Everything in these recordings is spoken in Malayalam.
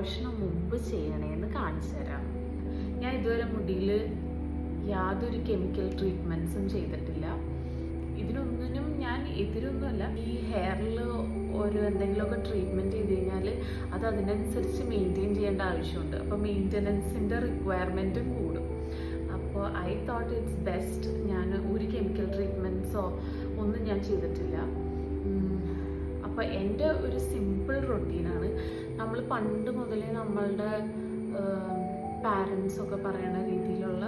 വാഷിന് മുമ്പ് ചെയ്യണേന്ന് കാണിച്ചു തരാം. ഞാൻ ഇതുവരെ മുടിയിൽ യാതൊരു കെമിക്കൽ ട്രീറ്റ്മെൻറ്റ്സും ചെയ്തിട്ടില്ല. ഇതിനൊന്നിനും ഞാൻ എതിരൊന്നുമല്ല. ഈ ഹെയറിൽ എന്തെങ്കിലുമൊക്കെ ട്രീറ്റ്മെൻറ്റ് ചെയ്ത് കഴിഞ്ഞാൽ അത് അതിനനുസരിച്ച് മെയിൻറ്റെയിൻ ചെയ്യേണ്ട ആവശ്യമുണ്ട്. അപ്പോൾ മെയിൻ്റനൻസിൻ്റെ റിക്വയർമെൻറ്റും കൂടും. അപ്പോൾ ഐ തോട്ട് ഇറ്റ്സ് ബെസ്റ്റ്. ഞാൻ ഒരു കെമിക്കൽ ട്രീറ്റ്മെൻറ്റ്സോ ഒന്നും ഞാൻ ചെയ്തിട്ടില്ല. അപ്പോൾ എൻ്റെ ഒരു സിമ്പിൾ റൊട്ടീനാണ്. നമ്മൾ പണ്ട് മുതലേ നമ്മളുടെ പാരൻസൊക്കെ പറയുന്ന രീതിയിലുള്ള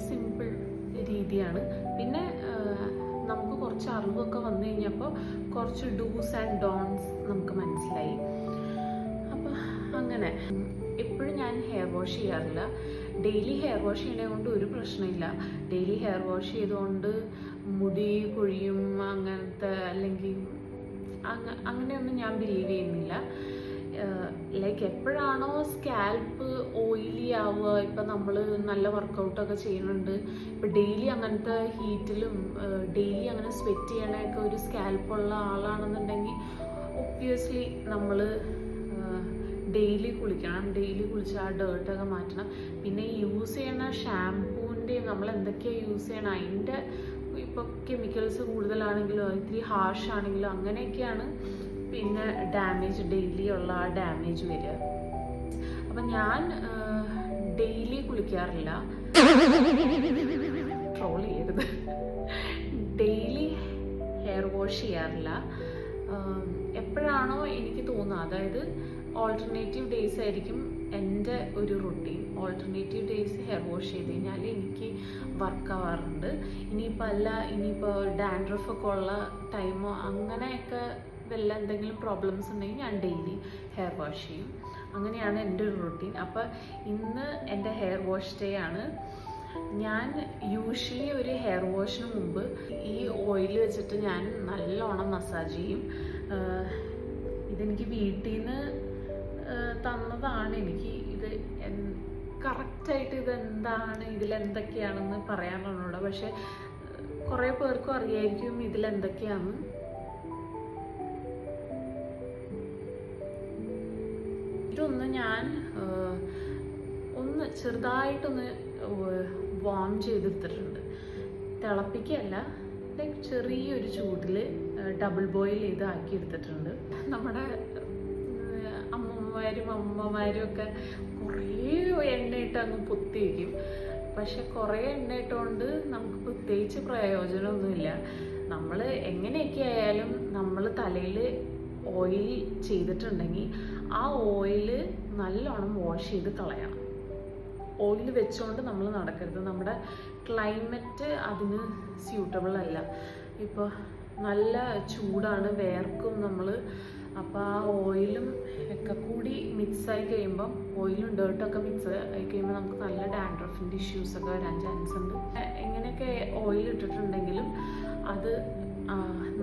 സിമ്പിൾ രീതിയാണ്. പിന്നെ നമുക്ക് കുറച്ച് അറിവൊക്കെ വന്നു കഴിഞ്ഞപ്പോൾ കുറച്ച് ഡൂസ് ആൻഡ് ഡോൺസ് നമുക്ക് മനസ്സിലായി. അപ്പോൾ അങ്ങനെ എപ്പോഴും ഞാൻ ഹെയർ വാഷ് ചെയ്യാറില്ല. ഡെയിലി ഹെയർ വാഷ് ചെയ്യുന്നത് കൊണ്ട് ഒരു പ്രശ്നമില്ല. ഡെയിലി ഹെയർ വാഷ് ചെയ്തുകൊണ്ട് മുടി കൊഴിയും അങ്ങനത്തെ അല്ലെങ്കിൽ അങ്ങനെയൊന്നും ഞാൻ ബിലീവ് ചെയ്യുന്നില്ല. ലൈക്ക് എപ്പോഴാണോ സ്കാൽപ്പ് ഓയിലി ആവുക, ഇപ്പം നമ്മൾ നല്ല വർക്കൗട്ടൊക്കെ ചെയ്യുന്നുണ്ട്, ഇപ്പം ഡെയിലി അങ്ങനത്തെ ഹീറ്റിലും ഡെയിലി അങ്ങനെ സ്വെറ്റ് ചെയ്യണമൊക്കെ ഒരു സ്കാൽപ്പുള്ള ആളാണെന്നുണ്ടെങ്കിൽ ഒബ്വിയസ്ലി നമ്മൾ ഡെയിലി കുളിക്കണം. ഡെയിലി കുളിച്ച് ആ ഡേർട്ടൊക്കെ മാറ്റണം. പിന്നെ യൂസ് ചെയ്യുന്ന ഷാംപൂവിൻ്റെയും നമ്മൾ എന്തൊക്കെയാണ് യൂസ് ചെയ്യണം അതിൻ്റെ ഇപ്പോൾ കെമിക്കൽസ് കൂടുതലാണെങ്കിലോ ഇത്തിരി ഹാർഷ് ആണെങ്കിലോ അങ്ങനെയൊക്കെയാണ് പിന്നെ ഡാമേജ് ഡെയിലി ഉള്ള ആ ഡാമേജ് വരിക. അപ്പം ഞാൻ ഡെയിലി കുളിക്കാറില്ല. ട്രോൾ ചെയ്യരുത്. ഡെയിലി ഹെയർ വാഷ് ചെയ്യാറില്ല. എപ്പോഴാണോ എനിക്ക് തോന്നുക, അതായത് ഓൾട്ടർനേറ്റീവ് ഡേയ്സ് ആയിരിക്കും എൻ്റെ ഒരു routine. Alternative days hair wash ചെയ്ത് കഴിഞ്ഞാൽ എനിക്ക് വർക്കാവാറുണ്ട്. ഇനിയിപ്പോൾ ഡാൻഡ്രഫൊക്കെ ഉള്ള ടൈമോ അങ്ങനെയൊക്കെ വല്ല എന്തെങ്കിലും പ്രോബ്ലംസ് ഉണ്ടെങ്കിൽ ഞാൻ ഡെയിലി ഹെയർ വാഷ് ചെയ്യും. അങ്ങനെയാണ് എൻ്റെ ഒരു റുട്ടീൻ. അപ്പോൾ ഇന്ന് എൻ്റെ ഹെയർ വാഷ് ഡേ ആണ്. ഞാൻ യൂഷ്വലി ഒരു ഹെയർ വാഷിന് മുമ്പ് ഈ ഓയിൽ വെച്ചിട്ട് ഞാൻ നല്ലോണം മസാജ് ചെയ്യും. ഇതെനിക്ക് വീട്ടിൽ നിന്ന് തന്നതാണ്. എനിക്ക് ഇത് കറക്റ്റായിട്ട് ഇതെന്താണ്, ഇതിലെന്തൊക്കെയാണെന്ന് പറയാനുള്ളത്. പക്ഷെ കുറേ പേർക്കും അറിയായിരിക്കും ഇതിലെന്തൊക്കെയാണ്. ഇതൊന്ന് ഞാൻ ചെറുതായിട്ടൊന്ന് വാം ചെയ്തെടുത്തിട്ടുണ്ട്. തിളപ്പിക്കുകയല്ല, ലൈക്ക് ചെറിയൊരു ചൂടിൽ ഡബിൾ ബോയിൽ ചെയ്ത് ആക്കി എടുത്തിട്ടുണ്ട്. നമ്മുടെ അമ്മമാരും ഒക്കെ കുറേ എണ്ണയിട്ട് അങ്ങ് പൊത്തി വയ്ക്കും. പക്ഷെ കുറേ എണ്ണയിട്ടുകൊണ്ട് നമുക്ക് പ്രത്യേകിച്ച് പ്രയോജനമൊന്നുമില്ല. നമ്മൾ എങ്ങനെയൊക്കെ ആയാലും നമ്മൾ തലയിൽ ഓയിൽ ചെയ്തിട്ടുണ്ടെങ്കിൽ ആ ഓയിൽ നല്ലോണം വാഷ് ചെയ്ത് കളയണം. ഓയിൽ വെച്ചുകൊണ്ട് നമ്മൾ നടക്കരുത്. നമ്മുടെ ക്ലൈമറ്റ് അതിന് സ്യൂട്ടബിൾ അല്ല. ഇപ്പോൾ നല്ല ചൂടാണ്, വേർക്കും നമ്മൾ. അപ്പോൾ ആ ഓയിലും ഒക്കെ കൂടി മിക്സായി കഴിയുമ്പം, ഓയിലും ഡേർട്ടൊക്കെ മിക്സ് ആയി കഴിയുമ്പോൾ നമുക്ക് നല്ല ഡാൻഡ്രഫിൻ്റെ ഇഷ്യൂസൊക്കെ വരാൻ ചാൻസ് ഉണ്ട്. എങ്ങനെയൊക്കെ ഓയിൽ ഇട്ടിട്ടുണ്ടെങ്കിലും അത്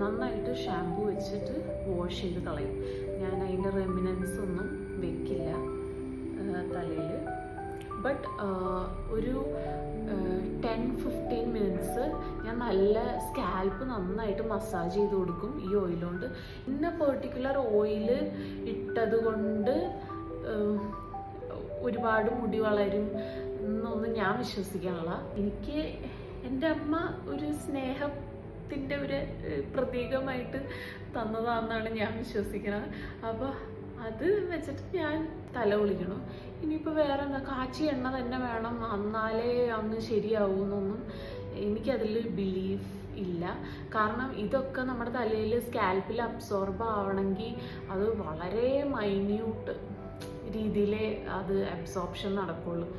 നന്നായിട്ട് ഷാമ്പു വെച്ചിട്ട് വാഷ് ചെയ്ത് കളയും. ഞാൻ അതിൻ്റെ റെമിനൻസ് ഒന്നും വെക്കില്ല തലയിൽ. ബട്ട് ഒരു 10-15 മിനിറ്റ്സ് ഞാൻ നല്ല സ്കാൽപ്പ് നന്നായിട്ട് മസാജ് ചെയ്ത് കൊടുക്കും ഈ ഓയിലുകൊണ്ട്. ഇന്ന പെർട്ടിക്കുലർ ഓയിൽ ഇട്ടത് കൊണ്ട് ഒരുപാട് മുടി വളരും എന്നൊന്നും ഞാൻ വിശ്വസിക്കാനുള്ള. എനിക്ക് എൻ്റെ അമ്മ ഒരു സ്നേഹത്തിൻ്റെ ഒരു പ്രതീകമായിട്ട് തന്നതാണെന്നാണ് ഞാൻ വിശ്വസിക്കുന്നത്. അപ്പോൾ അത് വെച്ചിട്ട് ഞാൻ തല കുളിക്കണം. ഇനിയിപ്പോൾ വേറെ എന്താ, കാച്ചി എണ്ണ തന്നെ വേണം എന്നാലേ അങ്ങ് ശരിയാവുമെന്നൊന്നും എനിക്കതിൽ ബിലീഫ് ഇല്ല. കാരണം ഇതൊക്കെ നമ്മുടെ തലയിൽ സ്കാൽപ്പിൽ അബ്സോർബ് ആവണമെങ്കിൽ അത് വളരെ മൈന്യൂട്ട് രീതിയിലേ അത് അബ്സോർപ്ഷൻ നടക്കുള്ളൂ.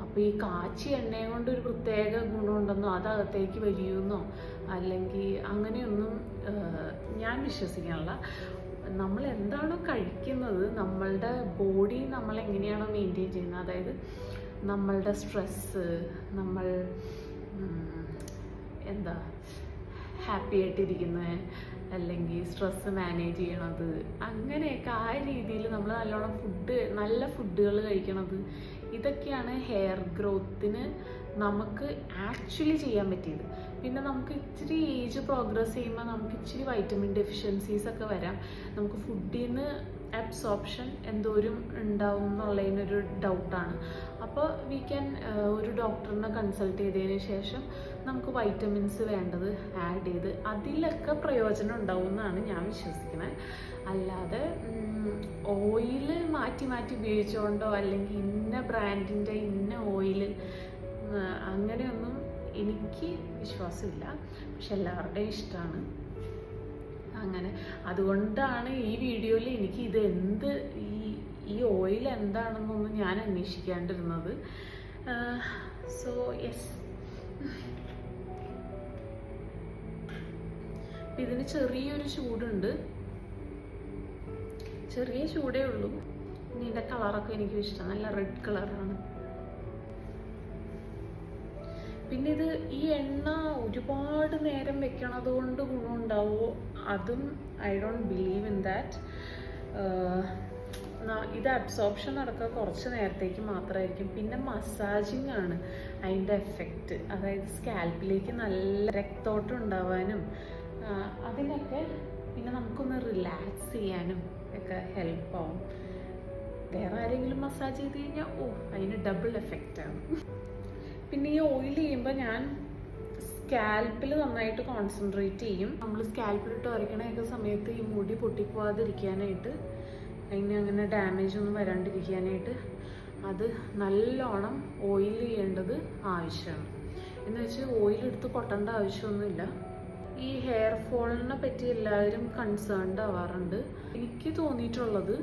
അപ്പോൾ ഈ കാച്ചി എണ്ണയെ കൊണ്ട് ഒരു പ്രത്യേക ഗുണമുണ്ടെന്നോ അതകത്തേക്ക് വലിയുമെന്നോ അല്ലെങ്കിൽ അങ്ങനെയൊന്നും ഞാൻ വിശ്വസിക്കാനുള്ള. നമ്മൾ എന്താണോ കഴിക്കുന്നത്, നമ്മളുടെ ബോഡി നമ്മൾ എങ്ങനെയാണോ മെയിൻറ്റെയിൻ ചെയ്യുന്നത്, അതായത് നമ്മളുടെ സ്ട്രെസ്സ്, നമ്മൾ ഹാപ്പി ആയിട്ടിരിക്കുന്നത് അല്ലെങ്കിൽ സ്ട്രെസ്സ് മാനേജ് ചെയ്യണത്, അങ്ങനെയൊക്കെ ആ രീതിയിൽ നമ്മൾ നല്ലോണം നല്ല ഫുഡുകൾ കഴിക്കണത്, ഇതൊക്കെയാണ് ഹെയർ ഗ്രോത്തിന് നമുക്ക് ആക്ച്വലി ചെയ്യാൻ പറ്റിയത്. പിന്നെ നമുക്ക് ഇച്ചിരി ഏജ് പ്രോഗ്രസ് ചെയ്യുമ്പോൾ നമുക്ക് ഇച്ചിരി വൈറ്റമിൻ ഡെഫിഷ്യൻസീസ് ഒക്കെ വരാം. നമുക്ക് ഫുഡിൽ നിന്ന് അബ്സോർപ്ഷൻ എന്തോരം ഉണ്ടാവും എന്നുള്ളതിനൊരു ഡൗട്ടാണ്. അപ്പോൾ വി ക്യാൻ ഒരു ഡോക്ടറിനെ കൺസൾട്ട് ചെയ്തതിന് ശേഷം നമുക്ക് വൈറ്റമിൻസ് വേണ്ടത് ആഡ് ചെയ്ത് അതിലൊക്കെ പ്രയോജനം ഉണ്ടാവും എന്നാണ് ഞാൻ വിശ്വസിക്കുന്നത്. അല്ലാതെ ഓയിൽ മാറ്റി മാറ്റി ഉപയോഗിച്ചുകൊണ്ടോ അല്ലെങ്കിൽ ഇന്ന ബ്രാൻഡിൻ്റെ ഇന്ന ഓയിൽ അങ്ങനെയൊന്നും എനിക്ക് വിശ്വാസമില്ല. പക്ഷെ എല്ലാവരുടെയും ഇഷ്ടമാണ് അങ്ങനെ. അതുകൊണ്ടാണ് ഈ വീഡിയോയിൽ എനിക്ക് ഇത് ഈ ഓയിൽ എന്താണെന്നൊന്നും ഞാൻ അന്വേഷിക്കാണ്ടിരുന്നത്. സോ യെസ്, ഇതിന് ചെറിയൊരു ചൂടുണ്ട്, ചെറിയ ചൂടേ ഉള്ളൂ. പിന്നെ ഇതിൻ്റെ കളറൊക്കെ എനിക്ക് ഇഷ്ടം, നല്ല റെഡ് കളറാണ്. പിന്നെ ഇത് ഈ എണ്ണ ഒരുപാട് നേരം വെക്കണത് കൊണ്ട് ഗുണമുണ്ടാവുമോ അതും I don't believe in that. ഇത് അബ്സോർപ്ഷൻ നടക്കുക കുറച്ച് നേരത്തേക്ക് മാത്രമായിരിക്കും. പിന്നെ മസാജിങ് ആണ് അതിൻ്റെ എഫക്റ്റ്, അതായത് സ്കാൽപ്പിലേക്ക് നല്ല രക്തോട്ടം ഉണ്ടാവാനും അതിനൊക്കെ, പിന്നെ നമുക്കൊന്ന് റിലാക്സ് ചെയ്യാനും ഒക്കെ ഹെൽപ്പാവും. വേറെ ആരെങ്കിലും മസാജ് ചെയ്ത് കഴിഞ്ഞാൽ അതിന് ഡബിൾ എഫക്റ്റാണ്. പിന്നെ ഈ ഓയിൽ ചെയ്യുമ്പോൾ ഞാൻ സ്കാൽപ്പിൽ നന്നായിട്ട് കോൺസെൻട്രേറ്റ് ചെയ്യും. നമ്മൾ സ്കാൽപ്പിലിട്ട് ഉരയ്ക്കണയൊക്കെ സമയത്ത് ഈ മുടി പൊട്ടിപ്പോവാതിരിക്കാനായിട്ട്, അതിന് അങ്ങനെ ഡാമേജ് ഒന്നും വരാണ്ടിരിക്കാനായിട്ട് അത് നല്ലോണം ഓയിൽ ചെയ്യേണ്ടത് ആവശ്യമാണ്. എന്ന് വെച്ചാൽ ഓയിലെടുത്ത് കൊട്ടേണ്ട ആവശ്യമൊന്നുമില്ല. ഈ ഹെയർ ഫോളിനെ പറ്റി എല്ലാവരും കൺസേൺഡ് ആവാറുണ്ട്. എനിക്ക് തോന്നിയിട്ടുള്ളത്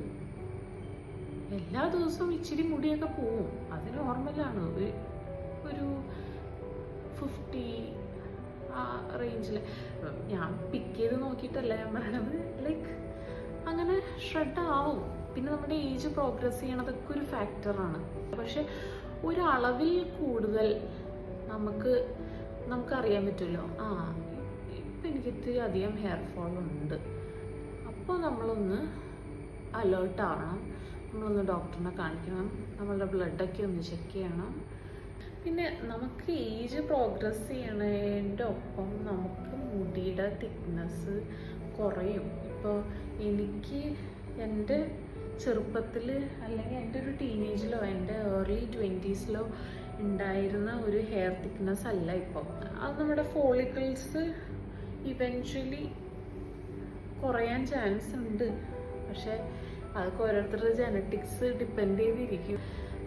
എല്ലാ ദിവസവും ഇച്ചിരി മുടിയൊക്കെ പോവും, അത് നോർമലാണ്. ഒരു 50 ആ റേഞ്ചിൽ ഞാൻ പിക്ക് ചെയ്ത് നോക്കിയിട്ടല്ല ഞാൻ പറയണത്. ലൈക്ക് അങ്ങനെ ഷ്രെഡ് ആവും. പിന്നെ നമ്മുടെ ഏജ് പ്രോഗ്രസ് ചെയ്യണതൊക്കെ ഒരു ഫാക്ടറാണ്. പക്ഷെ ഒരളവിൽ കൂടുതൽ നമുക്കറിയാൻ പറ്റുമല്ലോ, ഇപ്പം എനിക്ക് ഇത്തിരി അധികം ഹെയർ ഫോൾ ഉണ്ട്. അപ്പോൾ നമ്മളൊന്ന് അലേർട്ട് ആവണം, നമ്മളൊന്ന് ഡോക്ടറിനെ കാണിക്കണം, നമ്മളുടെ ബ്ലഡൊക്കെ ഒന്ന് ചെക്ക് ചെയ്യണം. പിന്നെ നമുക്ക് ഏജ് പ്രോഗ്രസ് ചെയ്യണതിൻ്റെ ഒപ്പം നമുക്ക് മുടിയുടെ തിക്നെസ് കുറയും. ഇപ്പോൾ എനിക്ക് എൻ്റെ ചെറുപ്പത്തിൽ അല്ലെങ്കിൽ എൻ്റെ ഒരു ടീനേജിലോ എൻ്റെ ഏർലി 20s ഉണ്ടായിരുന്ന ഒരു ഹെയർ തിക്നെസ് അല്ല ഇപ്പോൾ. അത് നമ്മുടെ ഫോളിക്കിൾസ് ഇവൻച്വലി കുറയാൻ ചാൻസ് ഉണ്ട്. പക്ഷേ അതൊക്കെ ഓരോരുത്തരുടെ ജനറ്റിക്സ് ഡിപ്പെൻഡ് ചെയ്തിരിക്കും.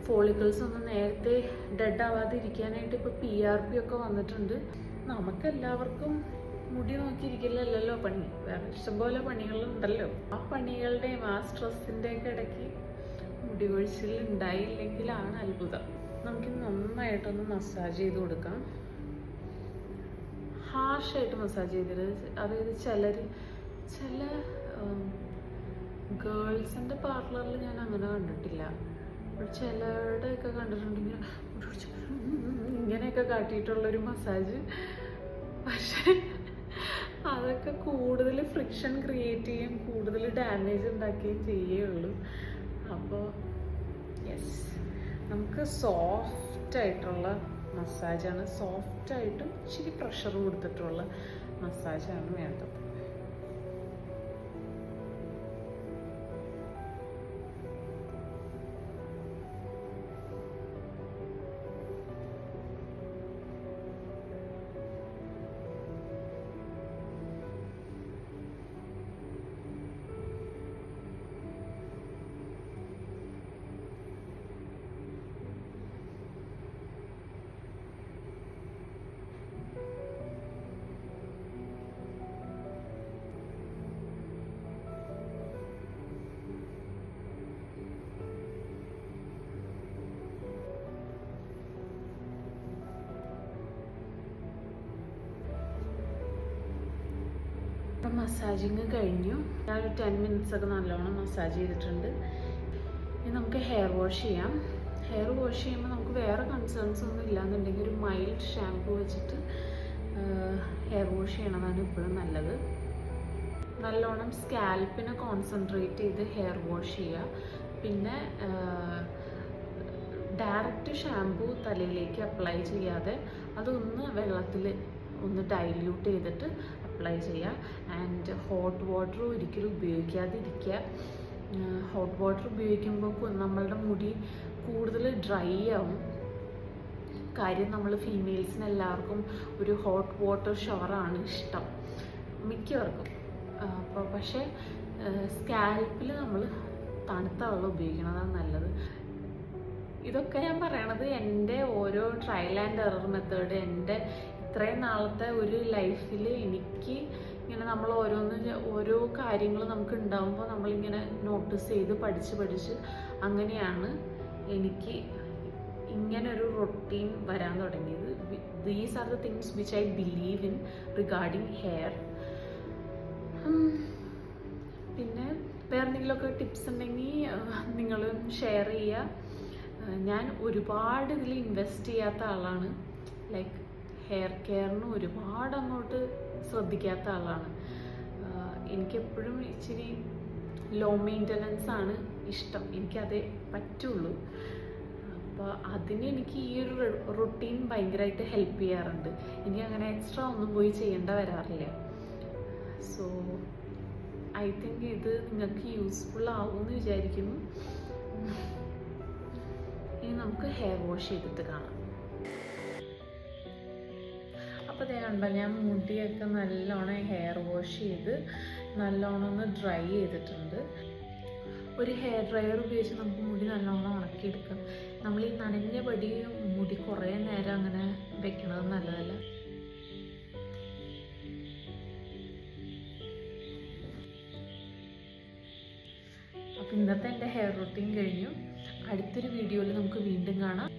ഫോളിക്കിൾസ് ഒന്നും നേരത്തെ ഡെഡ് ആവാതിരിക്കാനായിട്ട് ഇപ്പോൾ PRP ഒക്കെ വന്നിട്ടുണ്ട്. നമുക്കെല്ലാവർക്കും മുടി നോക്കിയിരിക്കില്ലല്ലോ പണി, വേറെ ഇഷ്ടംപോലെ പണികളുണ്ടല്ലോ. ആ പണികളുടെയും ആ സ്ട്രെസ്സിൻ്റെയൊക്കെ ഇടയ്ക്ക് മുടി കൊഴിച്ചിൽ ഉണ്ടായില്ലെങ്കിലാണ് അത്ഭുതം. നമുക്ക് നന്നായിട്ടൊന്ന് മസാജ് ചെയ്ത് കൊടുക്കാം. ഹാർഷായിട്ട് മസാജ് ചെയ്തത്, അതായത് ചില ഗേൾസിൻ്റെ പാർലറിൽ ഞാൻ അങ്ങനെ കണ്ടിട്ടില്ല. ചിലരുടെയൊക്കെ കണ്ടിട്ടുണ്ടെങ്കിൽ ഇങ്ങനെയൊക്കെ കാട്ടിയിട്ടുള്ളൊരു മസാജ്. പക്ഷേ അതൊക്കെ കൂടുതൽ ഫ്രിക്ഷൻ ക്രിയേറ്റ് ചെയ്യും, കൂടുതൽ ഡാമേജ് ഉണ്ടാക്കുകയും ചെയ്യുള്ളൂ. അപ്പോൾ യെസ്, നമുക്ക് സോഫ്റ്റായിട്ടുള്ള മസാജാണ്, സോഫ്റ്റായിട്ടും ഇച്ചിരി പ്രഷർ കൊടുത്തിട്ടുള്ള മസാജാണ് വേണ്ടത്. മസാജിങ് കഴിഞ്ഞു. ഞാനൊരു 10 minutes ഒക്കെ നല്ലോണം മസാജ് ചെയ്തിട്ടുണ്ട്. ഇനി നമുക്ക് ഹെയർ വാഷ് ചെയ്യാം. ഹെയർ വാഷ് ചെയ്യുമ്പോൾ നമുക്ക് വേറെ കൺസേൺസ് ഒന്നും ഇല്ലാന്നുണ്ടെങ്കിൽ ഒരു മൈൽഡ് ഷാമ്പു വെച്ചിട്ട് ഹെയർ വാഷ് ചെയ്യണതാണ് ഇപ്പോഴും നല്ലത്. നല്ലോണം സ്കാൽപ്പിനെ കോൺസെൻട്രേറ്റ് ചെയ്ത് ഹെയർ വാഷ് ചെയ്യുക. പിന്നെ ഡയറക്റ്റ് ഷാമ്പു തലയിലേക്ക് അപ്ലൈ ചെയ്യാതെ അതൊന്ന് വെള്ളത്തിൽ ഒന്ന് ഡൈല്യൂട്ട് ചെയ്തിട്ട് അപ്ലൈ ചെയ്യുക. ആൻഡ് ഹോട്ട് വാട്ടർ ഒരിക്കലും ഉപയോഗിക്കാതിരിക്കുക. ഹോട്ട് വാട്ടർ ഉപയോഗിക്കുമ്പോൾ നമ്മളുടെ മുടി കൂടുതൽ ഡ്രൈ ആവും. കാര്യം നമ്മൾ ഫീമെയിൽസിന് എല്ലാവർക്കും ഒരു ഹോട്ട് വാട്ടർ ഷവറാണ് ഇഷ്ടം, മിക്കവർക്കും. അപ്പോൾ പക്ഷേ സ്കാൽപ്പിൽ നമ്മൾ തണുത്ത വെള്ളം ഉപയോഗിക്കണതാണ് നല്ലത്. ഇതൊക്കെ ഞാൻ പറയണത് എൻ്റെ ഓരോ ട്രയൽ ആൻഡ് എറർ മെത്തേഡ്, എൻ്റെ ഇത്രയും നാളത്തെ ഒരു ലൈഫിൽ എനിക്ക് ഇങ്ങനെ നമ്മൾ ഓരോ കാര്യങ്ങൾ നമുക്ക് ഉണ്ടാകുമ്പോൾ നമ്മളിങ്ങനെ നോട്ടീസ് ചെയ്ത് പഠിച്ച് അങ്ങനെയാണ് എനിക്ക് ഇങ്ങനൊരു റൊട്ടീൻ വരാൻ തുടങ്ങിയത്. These are the things which I believe in regarding hair. പിന്നെ വേറെ എന്തെങ്കിലുമൊക്കെ ടിപ്സ് ഉണ്ടെങ്കിൽ നിങ്ങൾ ഷെയർ ചെയ്യുക. ഞാൻ ഒരുപാട് ഇതിൽ ഇൻവെസ്റ്റ് ചെയ്യാത്ത ആളാണ്. ലൈക്ക് ഹെയർ കെയറിന് ഒരുപാട് അങ്ങോട്ട് ശ്രദ്ധിക്കാത്ത ആളാണ്. എനിക്കെപ്പോഴും ഇച്ചിരി ലോ മെയിൻ്റനൻസ് ആണ് ഇഷ്ടം, എനിക്കതേ പറ്റുള്ളൂ. അപ്പോൾ അതിന് എനിക്ക് ഈ ഒരു റുട്ടീൻ ഭയങ്കരമായിട്ട് ഹെൽപ്പ് ചെയ്യാറുണ്ട്. എനിക്ക് അങ്ങനെ എക്സ്ട്രാ ഒന്നും പോയി ചെയ്യേണ്ട വരാറില്ല. സോ ഐ തിങ്ക് ഇത് നിങ്ങൾക്ക് യൂസ്ഫുൾ ആവുമെന്ന് വിചാരിക്കുന്നു. ഇനി നമുക്ക് ഹെയർ വാഷ് ചെയ്തിട്ട് കാണാം. അപ്പോൾ അതേ കണ്ടോ, ഞാൻ മുടിയൊക്കെ നല്ലോണം ഹെയർ വാഷ് ചെയ്ത് നല്ലോണം ഒന്ന് ഡ്രൈ ചെയ്തിട്ടുണ്ട്. ഒരു ഹെയർ ഡ്രയർ ഉപയോഗിച്ച് നമുക്ക് മുടി നല്ലോണം ഉണക്കിയെടുക്കാം. നമ്മൾ ഈ നനഞ്ഞ പടി മുടി കുറേ നേരം അങ്ങനെ വെക്കണത് നല്ലതല്ല. അപ്പോൾ ഇന്നത്തെ എൻ്റെ ഹെയർ റൂട്ടീൻ കഴിഞ്ഞു. അടുത്തൊരു വീഡിയോയിൽ നമുക്ക് വീണ്ടും കാണാം.